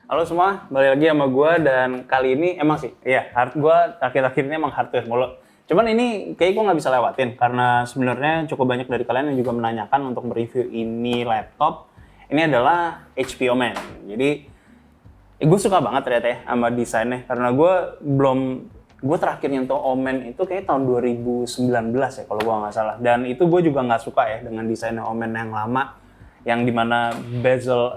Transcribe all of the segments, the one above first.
Halo semua, balik lagi sama gue dan kali ini emang sih, iya, gue akhir-akhir ini emang hardware mulu. Cuman ini kayak gue nggak bisa lewatin karena sebenarnya cukup banyak dari kalian yang juga menanyakan untuk mereview ini laptop. Ini adalah HP Omen. Jadi gue suka banget ternyata ya sama desainnya karena gue terakhir nyentuh Omen itu kayak tahun 2019 ya kalau gue nggak salah. Dan itu gue juga nggak suka ya dengan desainnya Omen yang lama, yang dimana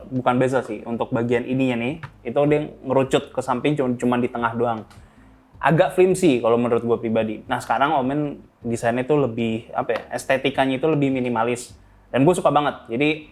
bukan bezel sih, untuk bagian ininya nih itu dia ngerucut ke samping cuma di tengah doang, agak flimsy kalau menurut gue pribadi. Nah sekarang Omen desainnya itu lebih estetikanya itu lebih minimalis dan gue suka banget. Jadi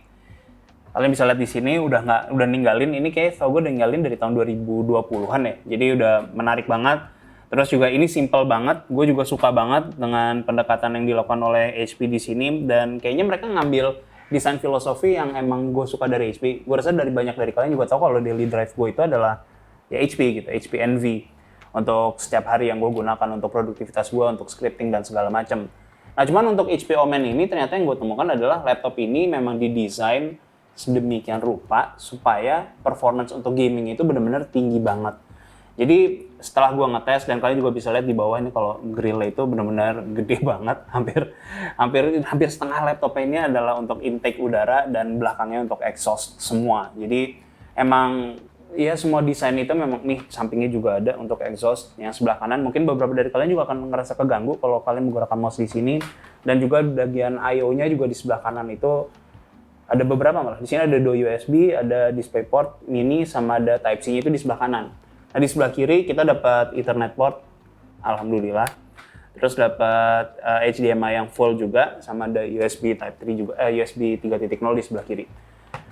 kalian bisa lihat di sini udah ninggalin ini, kayak tau gue udah ninggalin dari tahun 2020-an ya, jadi udah menarik banget. Terus juga ini simple banget, gue juga suka banget dengan pendekatan yang dilakukan oleh HP di sini, dan kayaknya mereka ngambil desain filosofi yang emang gue suka dari HP. Gue rasa banyak dari kalian juga tahu kalau daily drive gue itu adalah ya HP gitu, HP Envy. Untuk setiap hari yang gue gunakan untuk produktivitas gue, untuk scripting dan segala macam. Nah cuman untuk HP Omen ini ternyata yang gue temukan adalah laptop ini memang didesain sedemikian rupa supaya performance untuk gaming itu benar-benar tinggi banget. Jadi setelah gue ngetes, dan kalian juga bisa lihat di bawah ini kalau grillnya itu benar-benar gede banget, hampir setengah laptop ini adalah untuk intake udara dan belakangnya untuk exhaust semua. Jadi emang ya semua desain itu memang nih, sampingnya juga ada untuk exhaust yang sebelah kanan. Mungkin beberapa dari kalian juga akan ngerasa keganggu kalau kalian menggunakan mouse di sini, dan juga bagian I/O-nya juga di sebelah kanan itu ada beberapa malah. Di sini ada 2 USB, ada DisplayPort mini, sama ada Type-C-nya itu di sebelah kanan. Nah, di sebelah kiri kita dapat Ethernet port, alhamdulillah. Terus dapat HDMI yang full juga, sama ada USB Type 3 juga, USB 3.0 di sebelah kiri.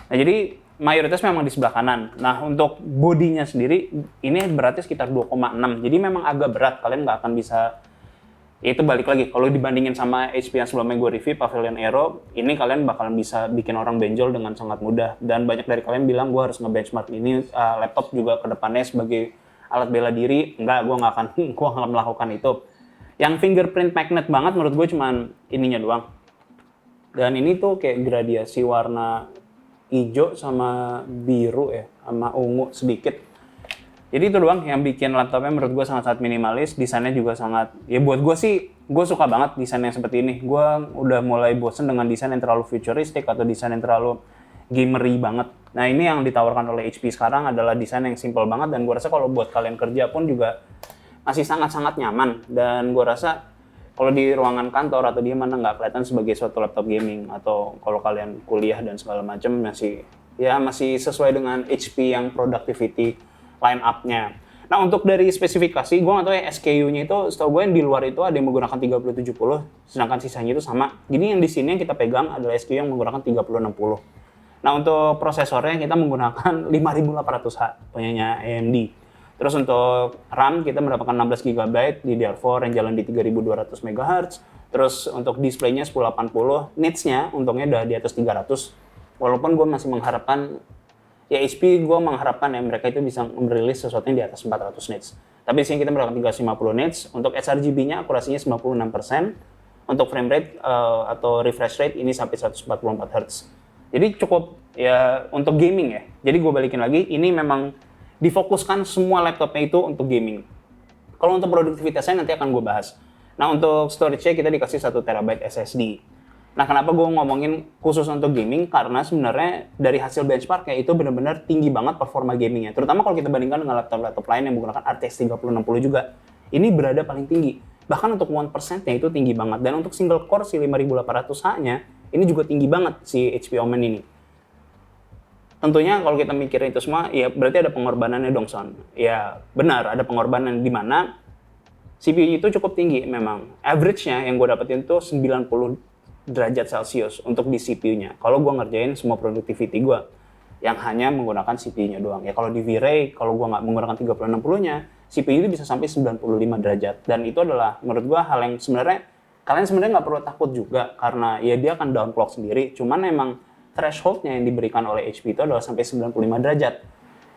Nah, jadi mayoritas memang di sebelah kanan. Nah, untuk bodinya sendiri ini beratnya sekitar 2,6. Jadi memang agak berat, kalian nggak akan bisa. Itu balik lagi, kalau dibandingin sama HP yang sebelumnya gue review, Pavilion Aero, ini kalian bakalan bisa bikin orang benjol dengan sangat mudah. Dan banyak dari kalian bilang gue harus nge-benchmark ini laptop juga ke depannya sebagai alat bela diri. Enggak, gue nggak akan melakukan itu. Yang fingerprint magnet banget menurut gue cuman ininya doang. Dan ini tuh kayak gradiasi warna hijau sama biru ya, sama ungu sedikit. Jadi itu doang yang bikin laptopnya menurut gue sangat-sangat minimalis, desainnya juga sangat, ya buat gue sih, gue suka banget desain yang seperti ini. Gue udah mulai bosen dengan desain yang terlalu futuristik atau desain yang terlalu gamery banget. Nah ini yang ditawarkan oleh HP sekarang adalah desain yang simple banget, dan gue rasa kalau buat kalian kerja pun juga masih sangat-sangat nyaman. Dan gue rasa kalau di ruangan kantor atau di mana nggak kelihatan sebagai suatu laptop gaming, atau kalau kalian kuliah dan segala macam masih sesuai dengan HP yang productivity line up-nya. Nah untuk dari spesifikasi, gue nggak tahu ya SKU-nya itu, setahu gue yang di luar itu ada yang menggunakan 3070, sedangkan sisanya itu sama. Jadi yang di sini yang kita pegang adalah SKU yang menggunakan 3060. Nah untuk prosesornya kita menggunakan 5800H punyanya AMD. Terus untuk RAM kita mendapatkan 16GB DDR4 yang jalan di 3200 MHz. Terus untuk displaynya 1080, nits-nya untungnya udah di atas 300. Walaupun gue masih mengharapkan, ya HP gue mengharapkan ya mereka itu bisa merilis sesuatu yang di atas 400 nits. Tapi di sini kita mendapatkan 350 nits. Untuk sRGB-nya akurasinya 96%. Untuk frame rate atau refresh rate ini sampai 144 Hz. Jadi cukup ya untuk gaming ya. Jadi gue balikin lagi, ini memang difokuskan semua laptopnya itu untuk gaming. Kalau untuk produktivitasnya nanti akan gue bahas. Nah untuk storage-nya kita dikasih 1 TB SSD. Nah kenapa gue ngomongin khusus untuk gaming? Karena sebenarnya dari hasil benchmark-nya itu benar-benar tinggi banget performa gamingnya. Terutama kalau kita bandingkan dengan laptop-laptop lain yang menggunakan RTX 3060 juga. Ini berada paling tinggi. Bahkan untuk 1%-nya itu tinggi banget. Dan untuk single core si 5800H-nya, ini juga tinggi banget si HP Omen ini. Tentunya kalau kita mikirin itu semua, ya berarti ada pengorbanannya dong Son. Ya benar, ada pengorbanan di mana CPU itu cukup tinggi memang. Average-nya yang gue dapetin tuh 90 derajat Celcius untuk di CPU-nya. Kalau gue ngerjain semua productivity gue yang hanya menggunakan CPU-nya doang. Ya kalau di V-Ray, kalau gue nggak menggunakan 3060-nya, CPU itu bisa sampai 95 derajat. Dan itu adalah menurut gue hal yang sebenarnya kalian sebenarnya nggak perlu takut juga, karena ya dia akan down clock sendiri. Cuman emang threshold-nya yang diberikan oleh HP itu adalah sampai 95 derajat.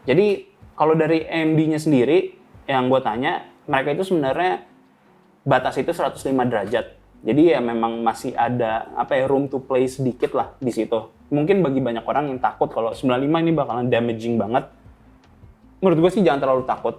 Jadi kalau dari AMD-nya sendiri yang gue tanya, mereka itu sebenarnya batas itu 105 derajat. Jadi ya memang masih ada room to play sedikit lah di situ. Mungkin bagi banyak orang yang takut kalau 95 ini bakalan damaging banget. menurut gue sih jangan terlalu takut.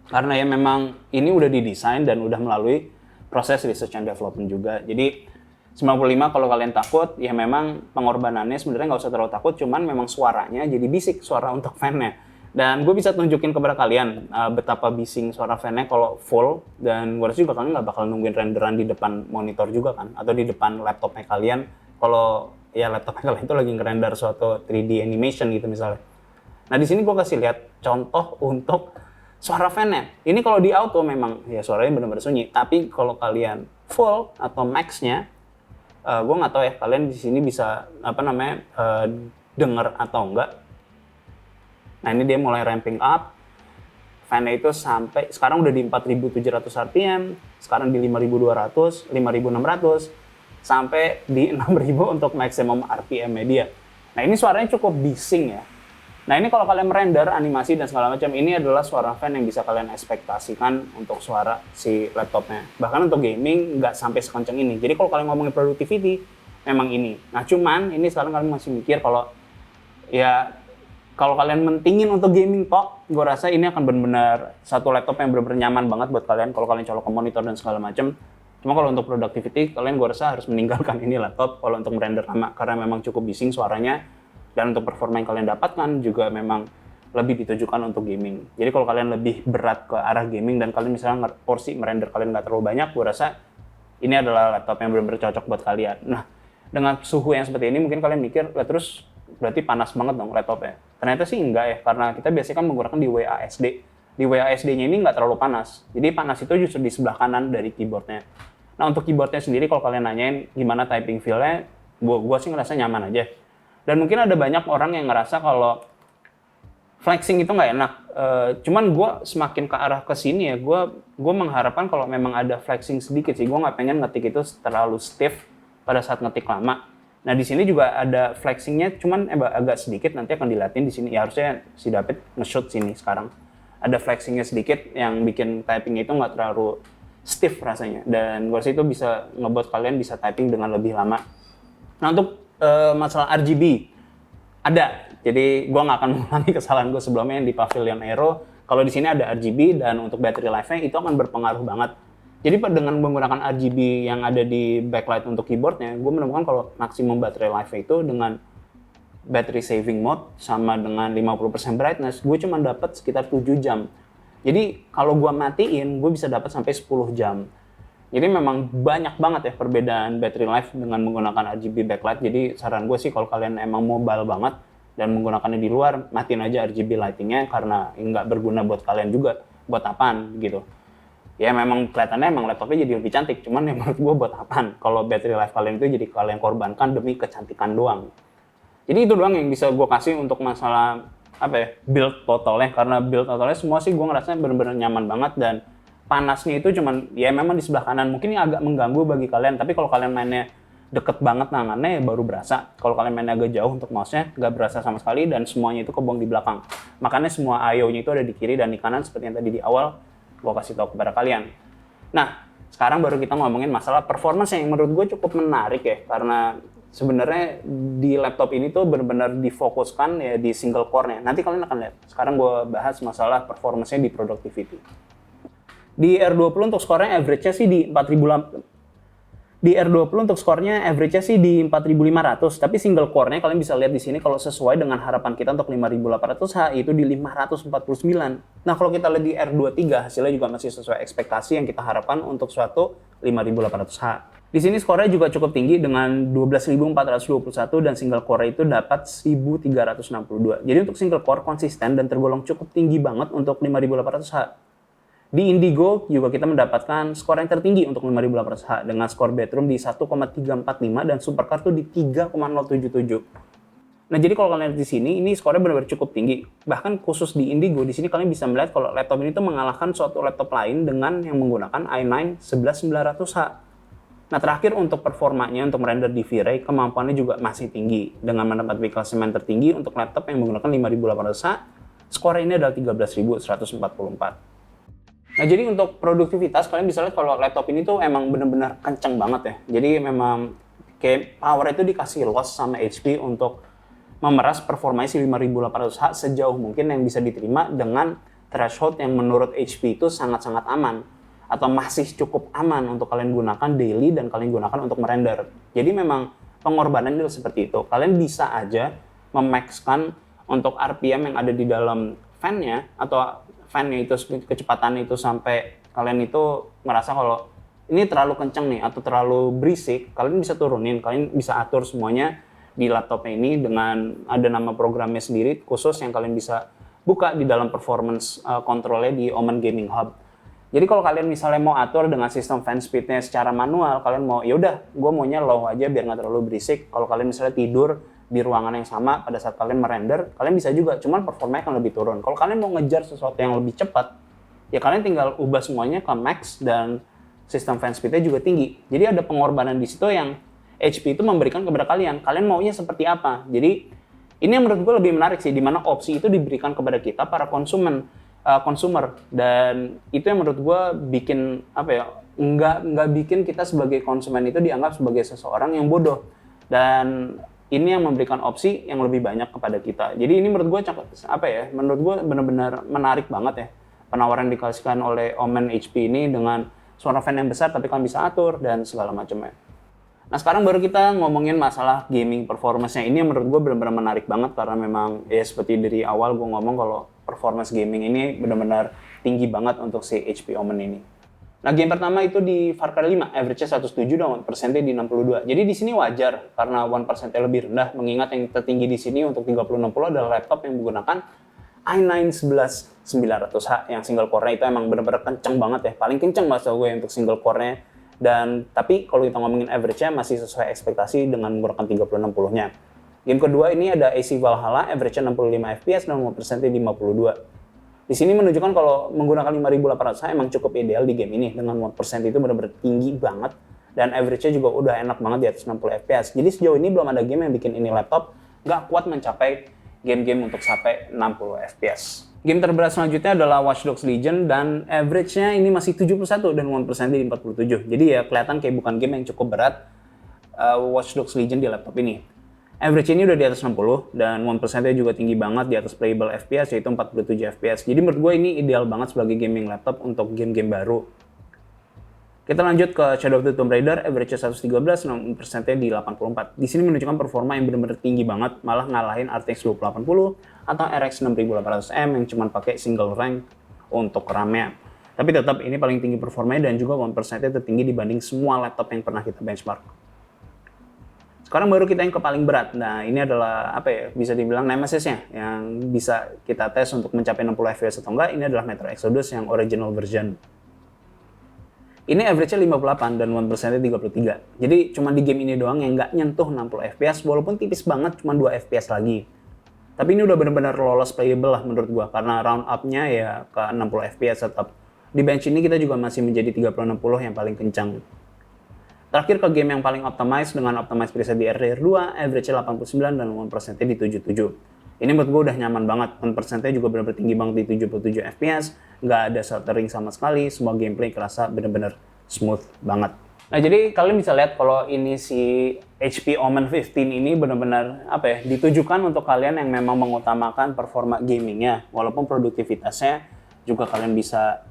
Karena ya memang ini udah didesain dan udah melalui proses research and development juga. Jadi 95 kalau kalian takut, ya memang pengorbanannya sebenarnya nggak usah terlalu takut, cuman memang suaranya jadi bisik, suara untuk fan-nya. Dan gue bisa tunjukin kepada kalian betapa bising suara fan-nya kalau full, dan gue rasa juga kalian nggak bakal nungguin renderan di depan monitor juga kan, atau di depan laptopnya kalian, kalau ya laptopnya kalian itu lagi ngerender suatu 3D animation gitu misalnya. Nah di sini gue kasih lihat contoh untuk suara fan-nya. Ini kalau di auto memang ya suaranya benar-benar sunyi, tapi kalau kalian full atau max-nya, gue nggak tahu ya kalian di sini bisa denger atau enggak. Nah ini dia mulai ramping up, fan-nya itu sampai sekarang udah di 4700 rpm, sekarang di 5200, 5600, sampai di 6000 untuk maksimum rpm-nya dia. Nah ini suaranya cukup bising ya. Nah ini kalau kalian merender animasi dan segala macam, ini adalah suara fan yang bisa kalian ekspektasikan untuk suara si laptopnya. Bahkan untuk gaming nggak sampai sekencang ini. Jadi kalau kalian ngomongin productivity, memang ini. Nah cuman ini sekarang kalian masih mikir kalau ya kalau kalian mentingin untuk gaming kok, gue rasa ini akan benar-benar satu laptop yang benar-benar nyaman banget buat kalian kalau kalian colok ke monitor dan segala macam. Cuma kalau untuk productivity, kalian gue rasa harus meninggalkan ini laptop kalau untuk merender lama karena memang cukup bising suaranya. Dan untuk performa yang kalian dapatkan juga memang lebih ditujukan untuk gaming. Jadi kalau kalian lebih berat ke arah gaming dan kalian misalnya porsi merender kalian nggak terlalu banyak, gue rasa ini adalah laptop yang benar-benar cocok buat kalian. Nah, dengan suhu yang seperti ini mungkin kalian mikir, lah terus berarti panas banget dong laptopnya. Ternyata sih enggak ya, karena kita biasanya kan menggunakan di WASD. Di WASD-nya ini nggak terlalu panas. Jadi panas itu justru di sebelah kanan dari keyboardnya. Nah, untuk keyboardnya sendiri kalau kalian nanyain gimana typing feel-nya, gue sih ngerasa nyaman aja. Dan mungkin ada banyak orang yang ngerasa kalau flexing itu nggak enak. Cuman gue semakin ke arah ke sini ya, gue mengharapkan kalau memang ada flexing sedikit sih. Gue nggak pengen ngetik itu terlalu stiff pada saat ngetik lama. Nah di sini juga ada flexingnya, cuman agak sedikit. Nanti akan dilatih di sini. Ya harusnya si David nge-shoot sini sekarang. Ada flexingnya sedikit yang bikin typing itu nggak terlalu stiff rasanya. Dan gue rasa itu bisa ngebuat kalian bisa typing dengan lebih lama. Nah untuk masalah RGB ada, jadi gue nggak akan mengulangi kesalahan gue sebelumnya yang di Pavilion Aero. Kalau di sini ada RGB dan untuk battery life-nya itu akan berpengaruh banget. Jadi dengan menggunakan RGB yang ada di backlight untuk keyboardnya, gue menemukan kalau maksimum battery life-nya itu dengan battery saving mode sama dengan 50% brightness, gue cuma dapat sekitar 7 jam. Jadi kalau gue matiin, gue bisa dapat sampai 10 jam. Jadi memang banyak banget ya perbedaan battery life dengan menggunakan RGB backlight. Jadi saran gue sih kalau kalian emang mobile banget dan menggunakannya di luar, matiin aja RGB lightingnya karena nggak berguna buat kalian juga. Buat apaan gitu. Ya memang kelihatannya emang laptopnya jadi lebih cantik, cuman yang menurut gue buat apaan kalau battery life kalian itu jadi kalian korbankan demi kecantikan doang. Jadi itu doang yang bisa gue kasih untuk masalah build totalnya. Karena build totalnya semua sih gue ngerasa benar-benar nyaman banget dan panasnya itu cuman ya memang di sebelah kanan, mungkin ini agak mengganggu bagi kalian, tapi kalau kalian mainnya deket banget tangannya ya baru berasa. Kalau kalian mainnya agak jauh untuk mouse-nya nggak berasa sama sekali dan semuanya itu kebuang di belakang. Makanya semua I/O-nya itu ada di kiri dan di kanan seperti yang tadi di awal gue kasih tahu kepada kalian. Nah sekarang baru kita ngomongin masalah performance yang menurut gue cukup menarik ya, karena sebenarnya di laptop ini tuh benar-benar difokuskan ya di single core-nya. Nanti kalian akan lihat. Sekarang gue bahas masalah performance-nya di productivity. Di R20 untuk skornya average-nya sih di 4.000. Untuk skornya average-nya sih di 4.500, tapi single core-nya kalian bisa lihat di sini kalau sesuai dengan harapan kita untuk 5.800H itu di 549. Nah, kalau kita lihat di R23 hasilnya juga masih sesuai ekspektasi yang kita harapkan untuk suatu 5.800H. Di sini skornya juga cukup tinggi dengan 12.421 dan single core itu dapat 1.362. Jadi untuk single core konsisten dan tergolong cukup tinggi banget untuk 5.800H. Di Indigo juga kita mendapatkan skor yang tertinggi untuk 5.800H dengan skor bedroom di 1,345 dan supercar tuh di 3,077. Nah, jadi kalau kalian lihat di sini, ini skornya benar-benar cukup tinggi. Bahkan khusus di Indigo, di sini kalian bisa melihat kalau laptop ini tuh mengalahkan suatu laptop lain dengan yang menggunakan i9 11900H. Nah, terakhir untuk performanya untuk merender di V-Ray, kemampuannya juga masih tinggi dengan menempati klasemen tertinggi untuk laptop yang menggunakan 5.800H. Skornya ini adalah 13.144. Nah, jadi untuk produktivitas, kalian bisa lihat kalau laptop ini tuh emang bener-bener kenceng banget ya. Jadi memang kayak power itu dikasih loss sama HP untuk memeras performanya si 5800H sejauh mungkin yang bisa diterima dengan threshold yang menurut HP itu sangat-sangat aman atau masih cukup aman untuk kalian gunakan daily dan kalian gunakan untuk merender. Jadi memang pengorbanan itu seperti itu. Kalian bisa aja memaxkan untuk RPM yang ada di dalam fan-nya atau fan-nya itu kecepatan itu sampai kalian itu merasa kalau ini terlalu kencang nih atau terlalu berisik, kalian bisa turunin, kalian bisa atur semuanya di laptopnya ini dengan ada nama programnya sendiri khusus yang kalian bisa buka di dalam performance control-nya di Omen Gaming Hub. Jadi kalau kalian misalnya mau atur dengan sistem fan speed-nya secara manual, kalian mau yaudah, gue maunya low aja biar nggak terlalu berisik. Kalau kalian misalnya tidur di ruangan yang sama pada saat kalian merender, kalian bisa juga, cuman performanya akan lebih turun. Kalau kalian mau ngejar sesuatu yang lebih cepat, ya kalian tinggal ubah semuanya ke max dan sistem fan speed-nya juga tinggi. Jadi ada pengorbanan di situ yang HP itu memberikan kepada kalian. Kalian maunya seperti apa? Jadi ini yang menurut gue lebih menarik sih, di mana opsi itu diberikan kepada kita para consumer, dan itu yang menurut gue bikin apa ya, nggak bikin kita sebagai konsumen itu dianggap sebagai seseorang yang bodoh, dan ini yang memberikan opsi yang lebih banyak kepada kita. Jadi ini menurut gue menurut gue benar-benar menarik banget ya penawaran yang dikasihkan oleh Omen HP ini dengan suara fan yang besar tapi kalian bisa atur dan segala macamnya. Nah sekarang baru kita ngomongin masalah gaming performance-nya. Ini yang menurut gue benar-benar menarik banget karena memang ya seperti dari awal gue ngomong kalau performance gaming ini benar-benar tinggi banget untuk si HP Omen ini. Nah game pertama itu di Far Cry 5, average-nya 107 dan 1%-nya di 62. Jadi di sini wajar karena 1%-nya lebih rendah, mengingat yang tertinggi di sini untuk 3060 adalah laptop yang menggunakan i9-11900H yang single core-nya itu emang benar-benar kenceng banget ya. Paling kenceng bahasa gue untuk single core-nya. Dan tapi kalau kita ngomongin average-nya masih sesuai ekspektasi dengan menggunakan 3060-nya. Game kedua ini ada AC Valhalla, average-nya 65 FPS dan 5%-nya di 52. Di sini menunjukkan kalau menggunakan 5800H emang cukup ideal di game ini. Dengan 1% itu benar-benar tinggi banget. Dan average-nya juga udah enak banget di atas 60 FPS. Jadi sejauh ini belum ada game yang bikin ini laptop nggak kuat mencapai game-game untuk sampai 60 FPS. Game terberat selanjutnya adalah Watch Dogs Legion dan average-nya ini masih 71 dan 1% di 47. Jadi ya kelihatan kayak bukan game yang cukup berat Watch Dogs Legion di laptop ini. Average ini udah di atas 60 dan 1%-nya juga tinggi banget di atas playable FPS yaitu 47 FPS. Jadi menurut gue ini ideal banget sebagai gaming laptop untuk game-game baru. Kita lanjut ke Shadow of the Tomb Raider, average-nya 113 dan 1%-nya di 84. Di sini menunjukkan performa yang benar-benar tinggi banget, malah ngalahin RTX 2080 atau RX 6800M yang cuma pakai single rank untuk RAM-nya. Tapi tetap ini paling tinggi performanya dan juga 1%-nya tertinggi dibanding semua laptop yang pernah kita benchmark. Sekarang baru kita yang ke paling berat. Nah, ini adalah bisa dibilang Nemesis-nya yang bisa kita tes untuk mencapai 60 FPS atau enggak. Ini adalah Metro Exodus yang original version. Ini average-nya 58 dan 1%-nya 33. Jadi cuma di game ini doang yang nggak nyentuh 60 FPS, walaupun tipis banget, cuma 2 FPS lagi. Tapi ini udah benar-benar lolos playable lah menurut gua, karena round up-nya ya ke 60 FPS tetap. Di bench ini kita juga masih menjadi 3060 yang paling kencang. Terakhir ke game yang paling optimized dengan optimized preset di RDR2, average-nya 89 dan 1%-nya di 77. Ini menurut gue udah nyaman banget, 1%-nya juga benar-benar tinggi banget di 77 FPS, nggak ada stuttering sama sekali, semua gameplay kerasa benar-benar smooth banget. Nah jadi kalian bisa lihat kalau ini si HP Omen 15 ini benar-benar ditujukan untuk kalian yang memang mengutamakan performa gamingnya, walaupun produktivitasnya juga kalian bisa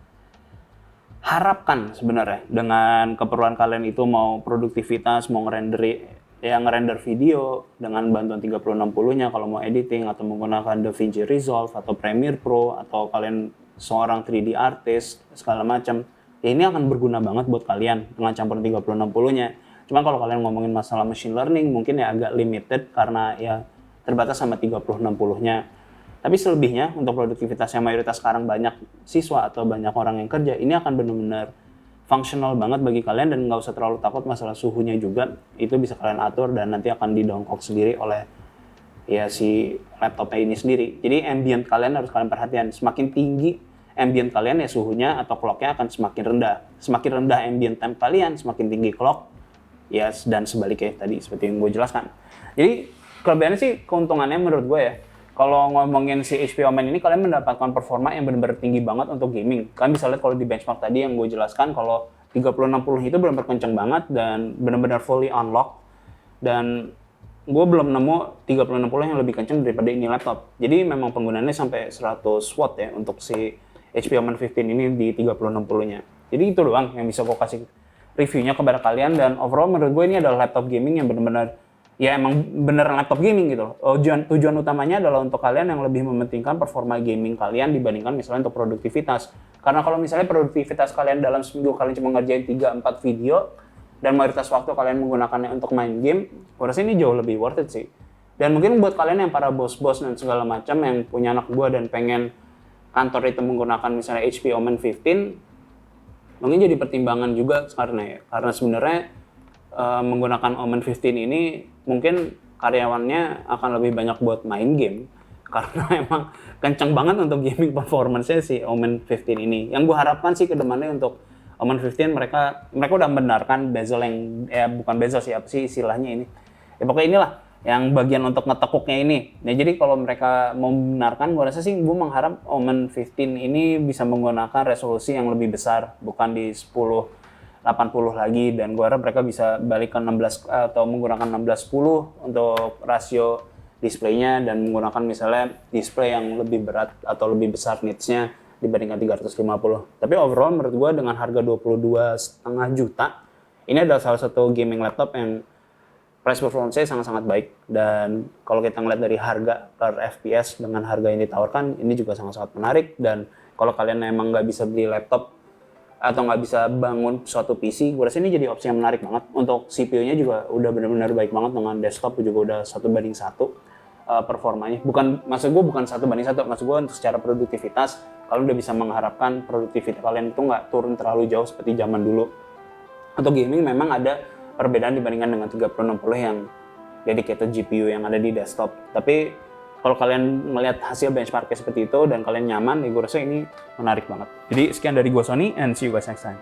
harapkan sebenarnya dengan keperluan kalian itu mau produktivitas, mau ngerender video dengan bantuan 3060-nya kalau mau editing atau menggunakan DaVinci Resolve atau Premiere Pro atau kalian seorang 3D artist segala macam. Ya ini akan berguna banget buat kalian dengan campuran 3060-nya. Cuma kalau kalian ngomongin masalah machine learning mungkin ya agak limited karena ya terbatas sama 3060-nya. Tapi selebihnya untuk produktivitas yang mayoritas sekarang banyak siswa atau banyak orang yang kerja, ini akan benar-benar functional banget bagi kalian dan nggak usah terlalu takut masalah suhunya juga. Itu bisa kalian atur dan nanti akan didongkok sendiri oleh ya si laptopnya ini sendiri. Jadi ambient kalian harus kalian perhatikan. Semakin tinggi ambient kalian ya suhunya atau clocknya akan semakin rendah. Semakin rendah ambient temp kalian, semakin tinggi clock. Ya dan sebaliknya tadi seperti yang gue jelaskan. Jadi kelebihannya sih keuntungannya menurut gue ya. Kalau ngomongin si HP Omen ini, kalian mendapatkan performa yang benar-benar tinggi banget untuk gaming. Kalian bisa lihat kalau di benchmark tadi yang gue jelaskan, kalau 3060 itu benar-benar kenceng banget dan benar-benar fully unlock. Dan gue belum nemu 3060 yang lebih kenceng daripada ini laptop. Jadi memang penggunaannya sampai 100 watt ya untuk si HP Omen 15 ini di 3060-nya. Jadi itu doang yang bisa gue kasih reviewnya kepada kalian, dan overall menurut gue ini adalah laptop gaming yang benar-benar ya emang beneran laptop gaming gitu. Tujuan utamanya adalah untuk kalian yang lebih mementingkan performa gaming kalian dibandingkan misalnya untuk produktivitas. Karena kalau misalnya produktivitas kalian dalam seminggu kalian cuma ngerjain 3-4 video, dan mayoritas waktu kalian menggunakannya untuk main game, gue rasa ini jauh lebih worth it sih. Dan mungkin buat kalian yang para bos-bos dan segala macam yang punya anak buah dan pengen kantor itu menggunakan misalnya HP Omen 15, mungkin jadi pertimbangan juga karena sebenarnya menggunakan Omen 15 ini mungkin karyawannya akan lebih banyak buat main game, karena emang kenceng banget untuk gaming performance-nya si Omen 15 ini. Yang gue harapkan sih ke depannya untuk Omen 15 mereka udah membenarkan bezel yang bukan bezel sih, apa sih istilahnya ini. Ya pokoknya inilah yang bagian untuk ngetekuknya ini. Nah, jadi kalau mereka mau membenarkan, gue rasa sih gue mengharap Omen 15 ini bisa menggunakan resolusi yang lebih besar, bukan di 1080 lagi, dan gue harap mereka bisa balik ke 16 atau menggunakan 1610 untuk rasio displaynya, dan menggunakan misalnya display yang lebih berat atau lebih besar nitsnya dibandingkan 350. Tapi overall menurut gue dengan harga 22,5 juta, ini adalah salah satu gaming laptop yang price performance-nya sangat-sangat baik. Dan kalau kita ngeliat dari harga per FPS dengan harga yang ditawarkan, ini juga sangat-sangat menarik. Dan kalau kalian emang nggak bisa beli laptop atau nggak bisa bangun suatu PC, gue rasa ini jadi opsi yang menarik banget. Untuk CPU-nya juga udah benar-benar baik banget, dengan desktop juga udah 1:1 performanya. Maksud gue bukan 1:1, maksud gue untuk secara produktivitas, kalian udah bisa mengharapkan produktivitas kalian itu nggak turun terlalu jauh seperti zaman dulu. Untuk gaming memang ada perbedaan dibandingkan dengan 3060 yang dedicated GPU yang ada di desktop. Tapi kalau kalian melihat hasil benchmarknya seperti itu dan kalian nyaman, ya gue rasa ini menarik banget. Jadi sekian dari gue Sony, and see you guys next time.